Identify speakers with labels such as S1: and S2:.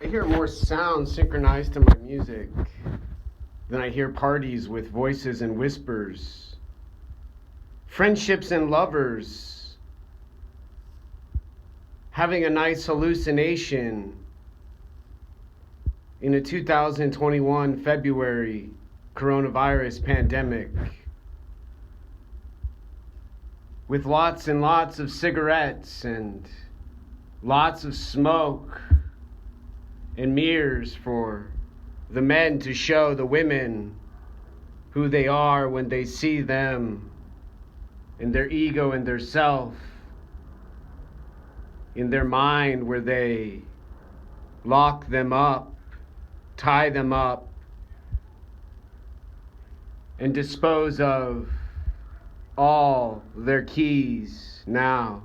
S1: I hear more sound synchronized to my music than I hear parties with voices and whispers, friendships and lovers, having a nice hallucination in a 2021 February coronavirus pandemic, with lots and lots of cigarettes and lots of smoke and mirrors for the men to show the women who they are when they see them in their ego and their self, in their mind where they lock them up, tie them up, and dispose of all their keys now.